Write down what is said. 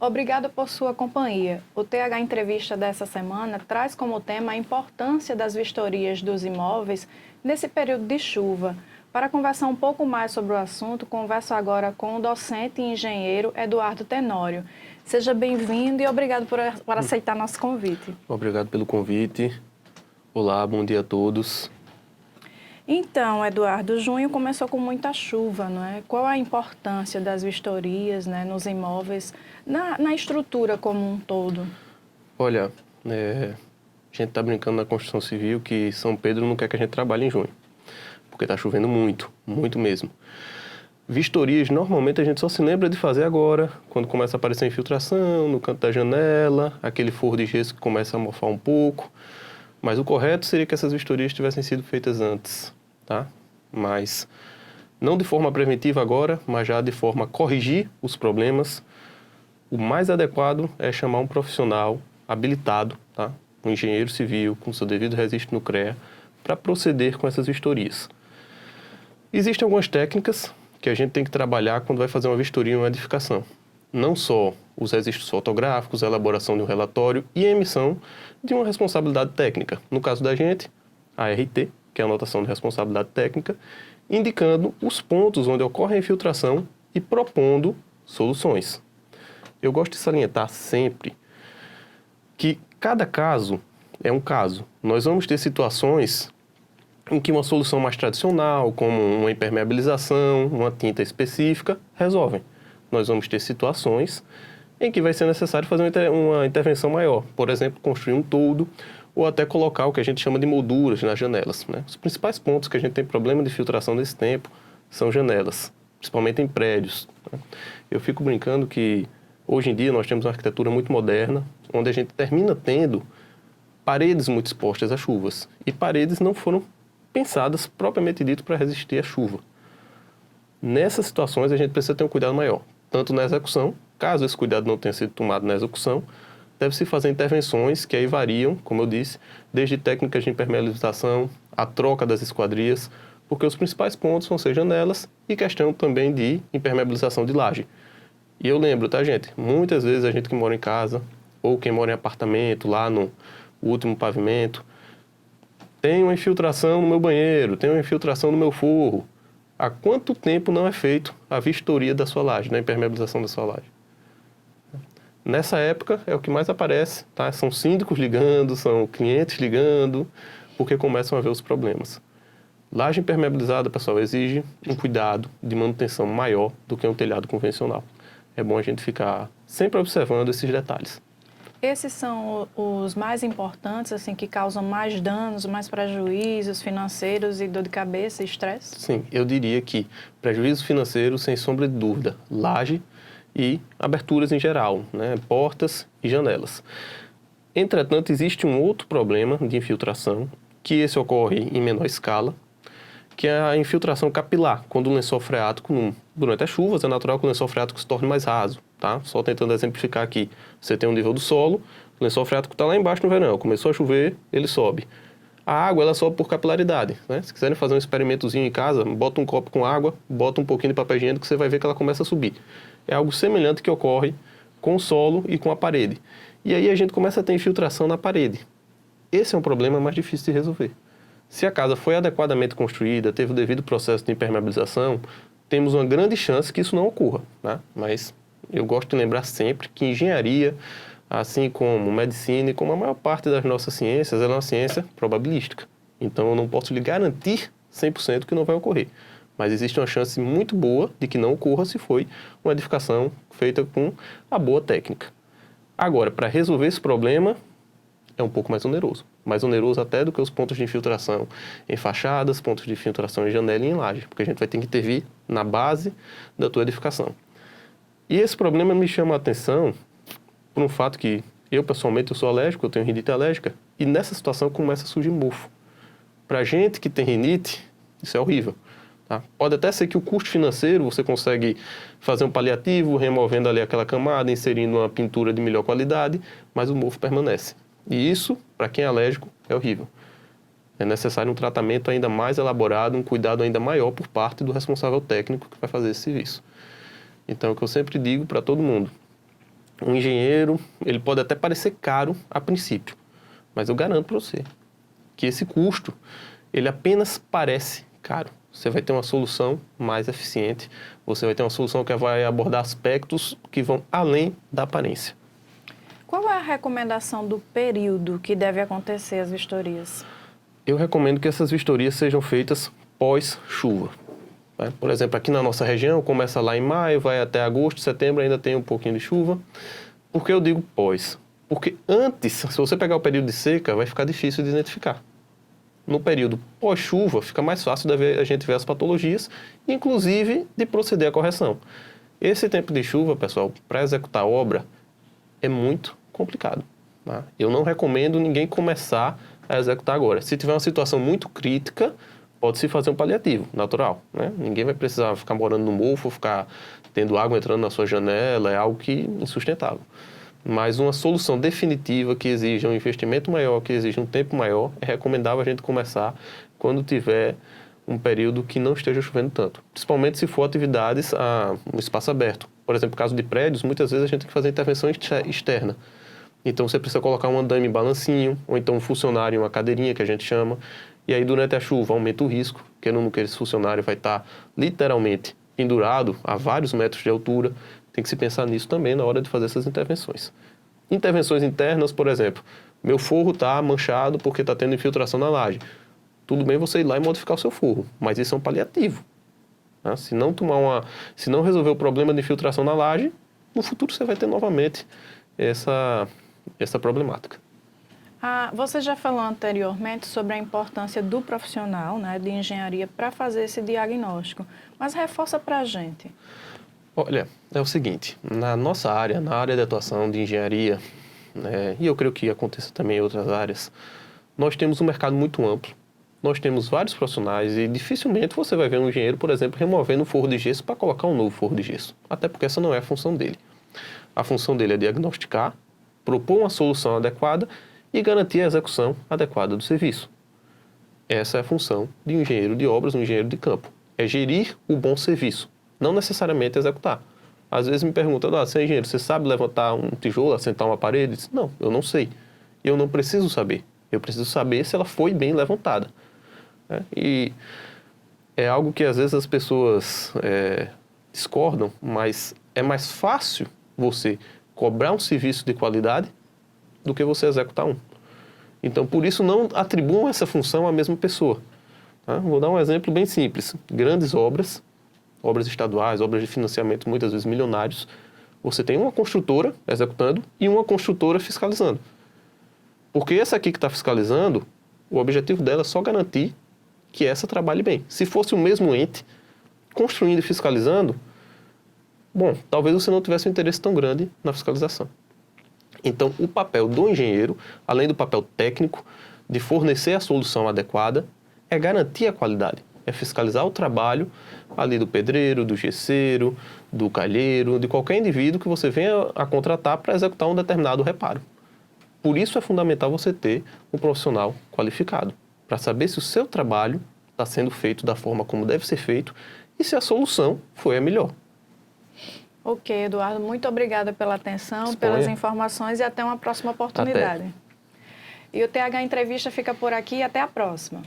Obrigada por sua companhia. O TH Entrevista dessa semana traz como tema a importância das vistorias dos imóveis nesse período de chuva. Para conversar um pouco mais sobre o assunto, converso agora com o docente e engenheiro Eduardo Tenório. Seja bem-vindo e obrigado por aceitar nosso convite. Obrigado pelo convite. Olá, bom dia a todos. Então, Eduardo, junho começou com muita chuva, não é? Qual a importância das vistorias, né, nos imóveis, na estrutura como um todo? Olha, a gente está brincando na construção civil que São Pedro não quer que a gente trabalhe em junho, porque está chovendo muito, muito mesmo. Vistorias, normalmente a gente só se lembra de fazer agora, quando começa a aparecer infiltração no canto da janela, aquele forro de gesso que começa a mofar um pouco, mas o correto seria que essas vistorias tivessem sido feitas antes, tá? Mas não de forma preventiva agora, mas já de forma a corrigir os problemas. O mais adequado é chamar um profissional habilitado, tá? Um engenheiro civil com seu devido registro no CREA, para proceder com essas vistorias. Existem algumas técnicas que a gente tem que trabalhar quando vai fazer uma vistoria em uma edificação. Não só os registros fotográficos, a elaboração de um relatório e a emissão de uma responsabilidade técnica. No caso da gente, a RT, que é a anotação de responsabilidade técnica, indicando os pontos onde ocorre a infiltração e propondo soluções. Eu gosto de salientar sempre que cada caso é um caso. Nós vamos ter situações em que uma solução mais tradicional, como uma impermeabilização, uma tinta específica, resolvem. Nós vamos ter situações em que vai ser necessário fazer uma intervenção maior. Por exemplo, construir um toldo ou até colocar o que a gente chama de molduras nas janelas, né? Os principais pontos que a gente tem problema de filtração nesse tempo são janelas, principalmente em prédios, né? Eu fico brincando que hoje em dia nós temos uma arquitetura muito moderna, onde a gente termina tendo paredes muito expostas a chuvas. E paredes não foram pensadas, propriamente dito, para resistir à chuva. Nessas situações a gente precisa ter um cuidado maior, tanto na execução, caso esse cuidado não tenha sido tomado na execução, deve-se fazer intervenções que aí variam, como eu disse, desde técnicas de impermeabilização, a troca das esquadrias, porque os principais pontos vão ser janelas e questão também de impermeabilização de laje. E eu lembro, tá, gente? Muitas vezes a gente que mora em casa, ou quem mora em apartamento, lá no último pavimento, tem uma infiltração no meu banheiro, tem uma infiltração no meu forro. Há quanto tempo não é feito a vistoria da sua laje, né? A impermeabilização da sua laje? Nessa época é o que mais aparece, tá? São síndicos ligando, são clientes ligando, porque começam a ver os problemas. Laje impermeabilizada, pessoal, exige um cuidado de manutenção maior do que um telhado convencional. É bom a gente ficar sempre observando esses detalhes. Esses são os mais importantes, assim, que causam mais danos, mais prejuízos financeiros e dor de cabeça e estresse? Sim, eu diria que prejuízo financeiro, sem sombra de dúvida, laje e aberturas em geral, né? Portas e janelas. Entretanto, existe um outro problema de infiltração, que esse ocorre em menor escala, que é a infiltração capilar, quando o lençol freático, durante as chuvas, é natural que o lençol freático se torne mais raso, tá? Só tentando exemplificar aqui, você tem um nível do solo, o lençol freático está lá embaixo no verão, começou a chover, ele sobe. A água, ela sobe por capilaridade, né? Se quiserem fazer um experimentozinho em casa, bota um copo com água, bota um pouquinho de papel higiênico, que você vai ver que ela começa a subir. É algo semelhante que ocorre com o solo e com a parede. E aí a gente começa a ter infiltração na parede. Esse é um problema mais difícil de resolver. Se a casa foi adequadamente construída, teve o devido processo de impermeabilização, temos uma grande chance que isso não ocorra, né? Mas eu gosto de lembrar sempre que engenharia, assim como medicina e como a maior parte das nossas ciências, ela é uma ciência probabilística. Então eu não posso lhe garantir 100% que não vai ocorrer. Mas existe uma chance muito boa de que não ocorra se foi uma edificação feita com a boa técnica. Agora, para resolver esse problema, é um pouco mais oneroso até do que os pontos de infiltração em fachadas, pontos de infiltração em janela e em laje, porque a gente vai ter que intervir na base da tua edificação. E esse problema me chama a atenção por um fato que eu, pessoalmente, eu sou alérgico, eu tenho rinite alérgica, e nessa situação começa a surgir mofo. Para gente que tem rinite, isso é horrível. Tá? Pode até ser que o custo financeiro você consegue fazer um paliativo, removendo ali aquela camada, inserindo uma pintura de melhor qualidade, mas o mofo permanece. E isso, para quem é alérgico, é horrível. É necessário um tratamento ainda mais elaborado, um cuidado ainda maior por parte do responsável técnico que vai fazer esse serviço. Então, é o que eu sempre digo para todo mundo. Um engenheiro, ele pode até parecer caro a princípio, mas eu garanto para você que esse custo, ele apenas parece caro. Você vai ter uma solução mais eficiente, você vai ter uma solução que vai abordar aspectos que vão além da aparência. Qual é a recomendação do período que deve acontecer as vistorias? Eu recomendo que essas vistorias sejam feitas pós-chuva. Por exemplo, aqui na nossa região, começa lá em maio, vai até agosto, setembro, ainda tem um pouquinho de chuva. Por que eu digo pós? Porque antes, se você pegar o período de seca, vai ficar difícil de identificar. No período pós-chuva, fica mais fácil a gente ver as patologias, inclusive de proceder à correção. Esse tempo de chuva, pessoal, para executar a obra, é muito complicado. Tá? Eu não recomendo ninguém começar a executar agora. Se tiver uma situação muito crítica, pode-se fazer um paliativo, natural. Né? Ninguém vai precisar ficar morando no mofo, ficar tendo água entrando na sua janela, é algo que é insustentável. Mas uma solução definitiva que exija um investimento maior, que exija um tempo maior, é recomendável a gente começar quando tiver um período que não esteja chovendo tanto. Principalmente se for atividades no espaço aberto. Por exemplo, no caso de prédios, muitas vezes a gente tem que fazer intervenção externa. Então você precisa colocar um andame em balancinho, ou então um funcionário em uma cadeirinha, que a gente chama. E aí durante a chuva aumenta o risco, porque esse funcionário vai estar literalmente pendurado a vários metros de altura. Tem que se pensar nisso também na hora de fazer essas intervenções. Intervenções internas, por exemplo, meu forro está manchado porque está tendo infiltração na laje. Tudo bem você ir lá e modificar o seu forro, mas isso é um paliativo. Né? Se não resolver o problema de infiltração na laje, no futuro você vai ter novamente essa problemática. Você já falou anteriormente sobre a importância do profissional, né, de engenharia para fazer esse diagnóstico, mas reforça para a gente. Olha, é o seguinte, na nossa área, na área de atuação de engenharia, e eu creio que aconteça também em outras áreas, nós temos um mercado muito amplo, nós temos vários profissionais e dificilmente você vai ver um engenheiro, por exemplo, removendo um forro de gesso para colocar um novo forro de gesso, até porque essa não é a função dele. A função dele é diagnosticar, propor uma solução adequada e garantir a execução adequada do serviço. Essa é a função de um engenheiro de obras, um engenheiro de campo, é gerir o bom serviço. Não necessariamente executar. Às vezes me perguntam, você é engenheiro, você sabe levantar um tijolo, assentar uma parede? Não, eu não sei. Eu não preciso saber. Eu preciso saber se ela foi bem levantada. E é algo que às vezes as pessoas discordam, mas é mais fácil você cobrar um serviço de qualidade do que você executar um. Então, por isso, não atribuam essa função à mesma pessoa. Vou dar um exemplo bem simples. Grandes obras estaduais, obras de financiamento muitas vezes milionários, você tem uma construtora executando e uma construtora fiscalizando. Porque essa aqui que está fiscalizando, o objetivo dela é só garantir que essa trabalhe bem. Se fosse o mesmo ente construindo e fiscalizando, bom, talvez você não tivesse um interesse tão grande na fiscalização. Então, o papel do engenheiro, além do papel técnico de fornecer a solução adequada, é garantir a qualidade. É fiscalizar o trabalho ali do pedreiro, do gesseiro, do calheiro, de qualquer indivíduo que você venha a contratar para executar um determinado reparo. Por isso é fundamental você ter um profissional qualificado, para saber se o seu trabalho está sendo feito da forma como deve ser feito e se a solução foi a melhor. Ok, Eduardo, muito obrigada pela atenção, Disponha. pelas informações e até uma próxima oportunidade. Até. E o TH Entrevista fica por aqui e até a próxima.